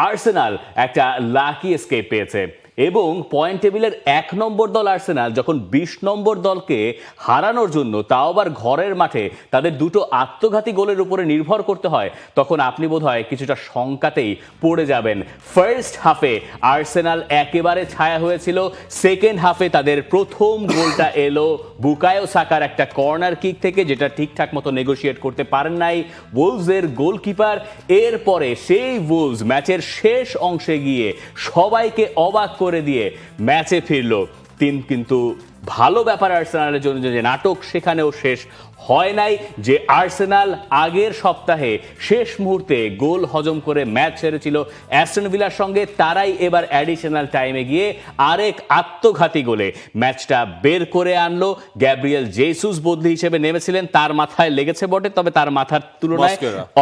Arsenal একটা lucky escape পেয়েছে এবং পয়েন্ট টেবিলের 1 নম্বর দল আর্সেনাল যখন 20 নম্বর দলকে হারানোর জন্য তাও আবার ঘরের মাঠে তাদের দুটো আত্মঘাতী গোলের উপরে নির্ভর করতে হয়, তখন আপনি বোধহয় কিছুটা শঙ্কাতেই পড়ে যাবেন। ফার্স্ট হাফে আর্সেনাল একেবারে ছায়া হয়েছিল, সেকেন্ড হাফে তাদের প্রথম গোলটা এলো বুকায়ো সাকার একটা কর্নার কিক থেকে, যেটা ঠিকঠাক মতো নেগোশিয়েট করতে পারেন নাই ওলভসের গোলকিপার। এরপরে সেই ওলভস ম্যাচের শেষ অংশে গিয়ে সবাইকে অবাক করে দিয়ে ম্যাচে ফিরল। কিন্তু ভালো ব্যাপার আর্সেনালের জন্য যে নাটক সেখানেও শেষ হয় নাই, যে আর্সেনাল আগের সপ্তাহে শেষ মুহূর্তে গোল হজম করে ম্যাচ হেরেছিল অ্যাস্টন ভিলার সঙ্গে, তারাই এবার অ্যাডিশনাল টাইমে গিয়ে আরেক আত্মঘাতী গোলে ম্যাচটা বের করে আনলো। গ্যাব্রিয়েল জেসুস বদলি হিসেবে নেমেছিলেন, তার মাথায় লেগেছে বটে, তবে তার মাথার তুলনায়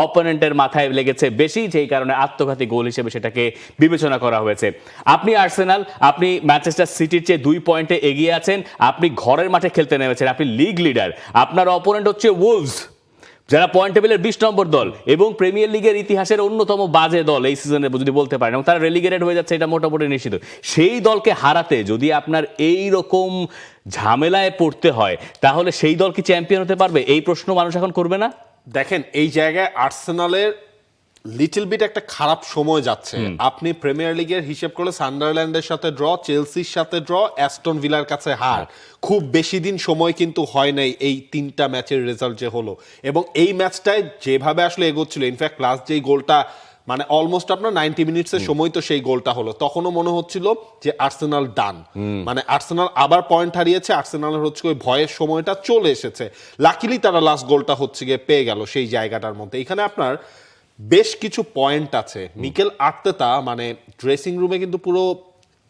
অপোনেন্টের মাথায় লেগেছে বেশি, যেই কারণে আত্মঘাতী গোল হিসেবে সেটাকে বিবেচনা করা হয়েছে। আপনি আর্সেনাল, আপনি ম্যানচেস্টার সিটির চেয়ে 2 পয়েন্টে এগিয়ে আছেন, আপনি ঘরের মাঠে খেলতে নেমেছেন, আপনি লিগ লিডার, আপনার অপোনেন্ট হচ্ছে ওলভস যারা পয়েন্ট টেবিলের 20 নম্বর দল এবং প্রিমিয়ার লিগের ইতিহাসের অন্যতম বাজে দল এই সিজনে যদি বলতে পারেন, এবং তারা রেলিগেটেড হয়ে যাচ্ছে, এটা মোটামুটি নিশ্চিত। সেই দলকে হারাতে যদি আপনার এই রকম ঝামেলায় পড়তে হয়, তাহলে সেই দল কি চ্যাম্পিয়ন হতে পারবে? এই প্রশ্ন মানুষ এখন করবে না? দেখেন, এই জায়গায় আর্সেনালের লিটল বিট একটা খারাপ সময় যাচ্ছে। আপনি প্রিমিয়ার লিগের হিসেব করলে সান্ডারল্যান্ডের সাথে ড্র, চেলসির সাথে ড্র, অ্যাস্টন ভিলার কাছে হার, খুব বেশি দিন সময় কিন্তু হয় নাই এই 3টা ম্যাচের রেজাল্ট যে হলো। এবং এই ম্যাচটায় যেভাবে আসলে এগোচ্ছিল, ইনফ্যাক্ট লাস্ট যেই গোলটা মানে অলমোস্ট আপনার 90 মিনিটসের সময় তো সেই গোলটা হলো, তখনও মনে হচ্ছিল যে আর্সেনাল ডান, মানে আর্সেনাল আবার পয়েন্ট হারিয়েছে, আর্সেনালের হচ্ছে ওই ভয়ের সময়টা চলে এসেছে। লাকিলি তারা লাস্ট গোলটা হচ্ছে গিয়ে পেয়ে গেল সেই জায়গাটার মধ্যে। এখানে আপনার বেশ কিছু পয়েন্ট আছে। মিকেল আর্তেতা মানে ড্রেসিং রুমে কিন্তু পুরো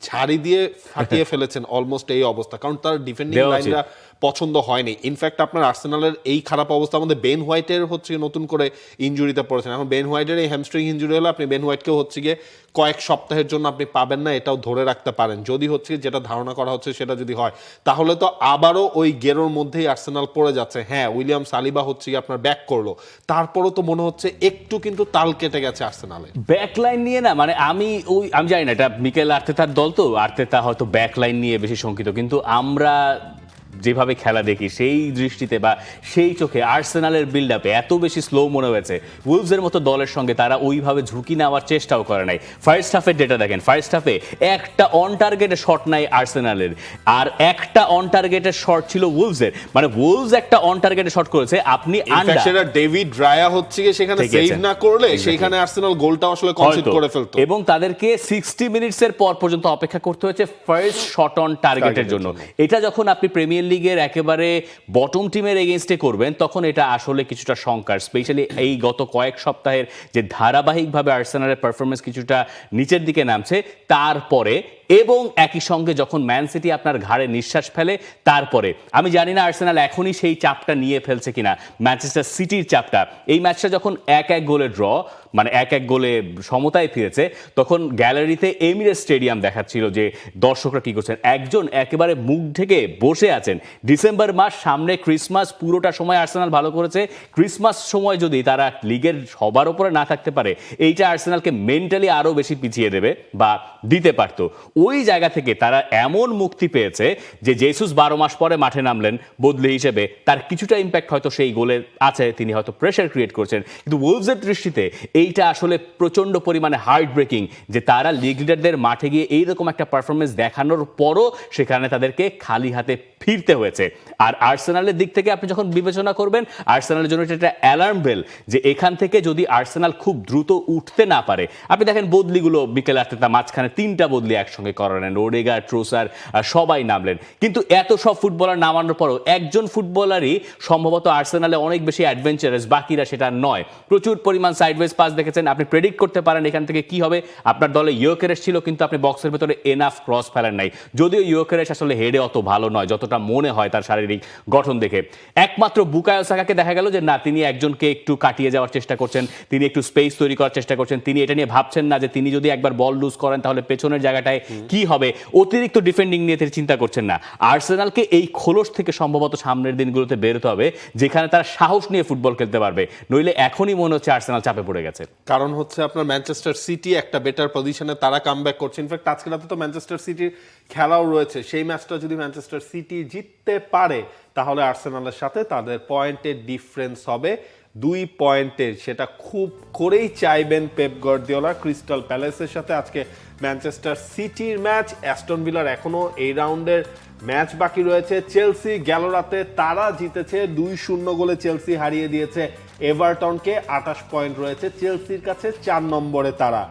ঝাড়ি দিয়ে ফাটিয়ে ফেলেছেন অলমোস্ট এই অবস্থা, কারণ তার ডিফেন্ডিং লাইনটা পছন্দ হয়নি। ইনফ্যাক্ট আপনার আর্সেনালের এই খারাপ অবস্থার মধ্যে বেন হোয়াইটের হচ্ছে নতুন করে ইনজুরিতে পড়েছেন। এখন বেন হোয়াইটের এই হ্যামস্ট্রিং ইনজুরি হলে আপনি বেন হোয়াইটকেও হচ্ছে গিয়ে কয়েক সপ্তাহের জন্য আপনি পাবেন না, এটাও ধরে রাখতে পারেন। যদি হচ্ছে যেটা ধারণা করা হচ্ছে সেটা যদি হয়, তাহলে তো আবারও ওই গেরোর মধ্যেই আর্সেনাল পড়ে যাচ্ছে। হ্যাঁ, উইলিয়াম সালিবা হচ্ছে গিয়ে আপনার ব্যাক করলো, তারপরও তো মনে হচ্ছে একটু কিন্তু তাল কেটে গেছে আর্সেনালে ব্যাকলাইন নিয়ে না। মানে আমি জানি না, এটা মিকেল আর্তেতার দল, তো আর্তেতা হয়তো ব্যাকলাইন নিয়ে বেশি শঙ্কিত, কিন্তু আমরা যেভাবে খেলা দেখি সেই দৃষ্টিতে বা সেই চোখে আর্সেনালের বিল্ড আপে এত বেশি স্লো মনে হয়েছে। উলভসের মতো দলের সঙ্গে তারা ওইভাবে ঝুঁকি নেওয়ার চেষ্টাও করে নাই। ফার্স্ট হাফের ডেটা দেখেন, ফার্স্ট হাফে একটা অন টার্গেটের শট নাই আর্সেনালের, আর একটা অন টার্গেটের শট ছিল উলভসের। মানে উলভস একটা অন টার্গেটের শট করেছে, আপনি সেটা ডেভিড রায়া হচ্ছে গিয়ে সেখানে সেভ না করলে সেখানে আর্সেনাল গোলটা আসলে কনসিড করে ফেলতো, এবং তাদেরকে 60 মিনিটসের পর পর্যন্ত অপেক্ষা করতে হয়েছে ফার্স্ট শট অন টার্গেটের জন্য। এটা যখন আপনি প্রিমিয়ার লিগের একেবারে বটম টিমের এগেইনস্টে করবেন, তখন এটা আসলে কিছুটা শঙ্কার। স্পেশালি এই গত কয়েক সপ্তাহের যে ধারাবাহিকভাবে আর্সেনালের পারফরমেন্স কিছুটা নিচের দিকে নামছে, তারপরে এবং একই সঙ্গে যখন ম্যান সিটি আপনার ঘাড়ে নিঃশ্বাস ফেলে, তারপরে আমি জানি না আর্সেনাল এখনই সেই চাপটা নিয়ে ফেলছে কিনা, ম্যানচেস্টার সিটির চাপটা। এই ম্যাচটা যখন 1-1 গোলে ড্র, মানে 1-1 গোলে সমতায় ফিরেছে, তখন গ্যালারিতে এমিরেটস স্টেডিয়াম দেখাচ্ছিল যে দর্শকরা কি করছেন। একজন একেবারে মুখ ঢেকে বসে আছেন। ডিসেম্বর মাস সামনে, ক্রিসমাস, পুরোটা সময় আর্সেনাল ভালো করেছে। ক্রিসমাস সময় যদি তারা লিগের সবার উপরে না থাকতে পারে, এইটা আর্সেনালকে মেন্টালি আরও বেশি পিছিয়ে দেবে বা দিতে পারতো। ওই জায়গা থেকে তারা এমন মুক্তি পেয়েছে যে জেসুস 12 মাস পরে মাঠে নামলেন বদলি হিসেবে, তার কিছুটা ইম্প্যাক্ট হয়তো সেই গোলে আছে, তিনি হয়তো প্রেশার ক্রিয়েট করছেন। কিন্তু ওলভসের দৃষ্টিতে এইটা আসলে প্রচন্ড পরিমাণে হার্ট ব্রেকিং যে তারা লিগ লিডারদের মাঠে গিয়ে এইরকম একটা পারফরমেন্স দেখানোর পরও সেখানে তাদেরকে খালি হাতে ফিরতে হয়েছে। আর আর্সেনালের দিক থেকে আপনি যখন বিবেচনা করবেন, আর্সেনালের জন্য এটা একটা অ্যালার্ম বেল যে এখান থেকে যদি আর্সেনাল খুব দ্রুত উঠতে না পারে, আপনি দেখেন বদলিগুলো মিকেল আর্তেতা মাঝখানে 3টা বদলি একসঙ্গে করালেন, ওডেগার, ট্রোসার সবাই নামলেন। কিন্তু এত সব ফুটবলার নামানোর পরও একজন ফুটবলারই সম্ভবত আর্সেনালে অনেক বেশি অ্যাডভেঞ্চারাস, বাকিরা সেটা নয়। প্রচুর পরিমাণ সাইডওয়েজ পাস দেখেছেন, আপনি প্রেডিক্ট করতে পারেন এখান থেকে কি হবে। আপনার দলে ইয়োকেরেস ছিল, কিন্তু আপনি বক্সের ভেতরে এনাফ ক্রস ফেলেন নাই, যদিও ইয়োকেরেস আসলে হেডে অত ভালো নয় যতটা মনে হয় তার শারীরিক গঠন দেখে। একমাত্র বুকায়ো সাকাকে দেখা গেল যে না, তিনি একজনকে একটু কাটিয়ে যাওয়ার চেষ্টা করছেন, তিনি একটু স্পেস তৈরি করার চেষ্টা করছেন, তিনি এটা নিয়ে ভাবছেন না যে তিনি যদি একবার বল লুজ করেন তাহলে পেছনের জায়গাটায় কি হবে, অতিরিক্ত ডিফেন্ডিং নিয়ে তিনি চিন্তা করছেন না। আর্সেনালকে এই খোলস থেকে সম্ভবত সামনের দিনগুলোতে বেরোতে হবে, যেখানে তারা সাহস নিয়ে ফুটবল খেলতে পারবে, নইলে এখনই মনে হচ্ছে আর্সেনাল চাপে পড়ে গেছে। কারণ হচ্ছে আপনার ম্যানচেস্টার সিটি একটা বেটার পজিশনে তারা কামব্যাক করছে। ইনফ্যাক্ট আজকে রাতে তো ম্যানচেস্টার সিটির খেলাও রয়েছে, সেই ম্যাচটা যদি ম্যানচেস্টার সিটি জিততে পারে তাহলে আর্সেনালের সাথে তাদের পয়েন্টের ডিফারেন্স হবে 2 পয়েন্টের। সেটা খুব করেই চাইবেন পেপ গার্দিওলা ক্রিস্টাল প্যালেসের সাথে। আজকে ম্যানচেস্টার সিটির ম্যাচ, অ্যাস্টন ভিলার এখনো এই রাউন্ডের ম্যাচ বাকি রয়েছে। চেলসি গেল রাতে তারা জিতেছে 2-0 গোলে, চেলসি হারিয়ে দিয়েছে এভারটনকে। 28 পয়েন্ট রয়েছে চেলসির কাছে, 4 নম্বরে তারা।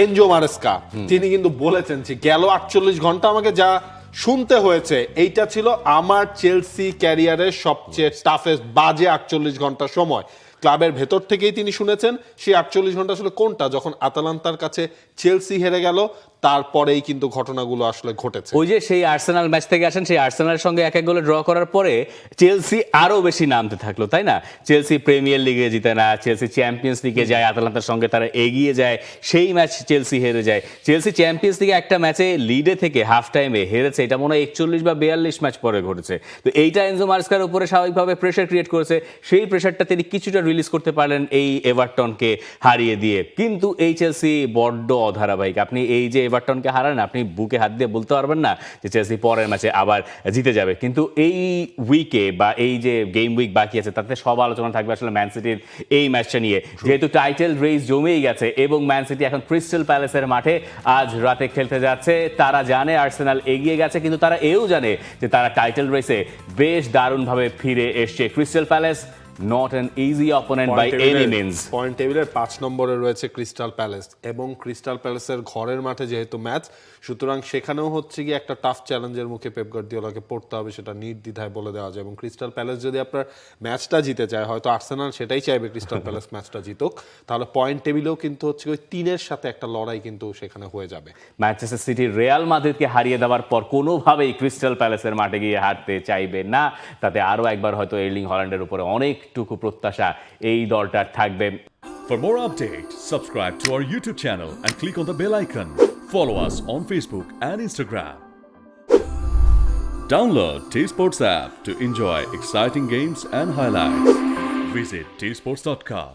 এনজো মারেস্কা তিনি কিন্তু বলেছেন যে গেল 48 ঘন্টা আমাকে যা শুনতে হয়েছে এইটা ছিল আমার চেলসি ক্যারিয়ারের সবচেয়ে টাফেস্ট বাজে 48 ঘন্টা সময়। ক্লাবের ভেতর থেকেই তিনি শুনেছেন সেই 48 ঘন্টা আসলে কোনটা, যখন আতালান্তার কাছে চেলসি হেরে গেল, তারপরেই কিন্তু ঘটনাগুলো আসলে ঘটেছে। ওই যে সেই আর্সেনাল ম্যাচ থেকে আসেন, সেই আর্সেনালের সঙ্গে 1-1 গোলে ড্র করার পরে চেলসি আরো বেশি নামতে থাকলো, তাই না? চেলসি প্রিমিয়ার লিগে জিতে না, চেলসি চ্যাম্পিয়ন্স লিগে যায়, আতালান্তার সঙ্গে তারা এগিয়ে যায়, সেই ম্যাচ চেলসি হেরে যায়। চেলসি চ্যাম্পিয়ন্স লিগে একটা ম্যাচে লিডে থেকে হাফ টাইমে হেরেছে, এটা মনে হয় 41 বা 42 ম্যাচ পরে ঘটেছে। তো এইটা এনজো মারেস্কার উপরে স্বাভাবিকভাবে প্রেশার ক্রিয়েট করেছে, সেই প্রেশারটা তিনি কিছুটা রিলিজ করতে পারলেন এই এভারটনকে হারিয়ে দিয়ে। কিন্তু এই চেলসি বড্ড অধারাবাহিক। আপনি এই যে এভারটনকে হারান, আপনি বুকে হাত দিয়ে বলতে পারবেন না যে চেলসি পরের ম্যাচে আবার জিতে যাবে। কিন্তু এই উইকে বা এই যে গেম উইক বাকি আছে, তাতে সব আলোচনা থাকবে আসলে ম্যান সিটির এই ম্যাচটা নিয়ে, যেহেতু টাইটেল রেস জমেই গেছে এবং ম্যান সিটি এখন ক্রিস্টাল প্যালেসের মাঠে আজ রাতে খেলতে যাচ্ছে। তারা জানে আর্সেনাল এগিয়ে গেছে, কিন্তু তারা এও জানে যে তারা টাইটেল রেসে বেশ দারুণভাবে ফিরে এসছে। Crystal palace not an easy opponent by any means. Point টেবিলের 5 নম্বরে রয়েছে ক্রিস্টাল প্যালেস, এবং ক্রিস্টাল প্যালেসের ঘরের মাঠে যেহেতু ম্যাচ, সুতরাং সেখানেও হচ্ছে গিয়ে একটা টাফ চ্যালেঞ্জের মুখে পেপ গার্দিওলাকে পড়তে হবে, সেটা নির্দ্বিধায় বলে দেওয়া যায়। এবং ক্রিস্টাল প্যালেস যদি আপনার ম্যাচটা জিতে যায়, হয়তো আর্সেনাল সেটাই চাইবে ক্রিস্টাল প্যালেস ম্যাচটা জিতুক, তাহলে পয়েন্ট টেবিলেও কিন্তু হচ্ছে ওই 3-এর সাথে একটা লড়াই কিন্তু সেখানে হয়ে যাবে। ম্যানচেস্টার সিটি রিয়াল মাদ্রিদকে হারিয়ে দেওয়ার পর কোনোভাবেই ক্রিস্টাল প্যালেসের মাঠে গিয়ে হারতে চাইবে না, তাতে আরও একবার হয়তো এর্লিং হল্যান্ডের উপরে অনেকটুকু প্রত্যাশা এই দলটার থাকবে। For more updates, subscribe to our YouTube channel and click on the bell icon. Follow us on Facebook and Instagram. Download T-Sports app to enjoy exciting games and highlights. Visit tsports.com.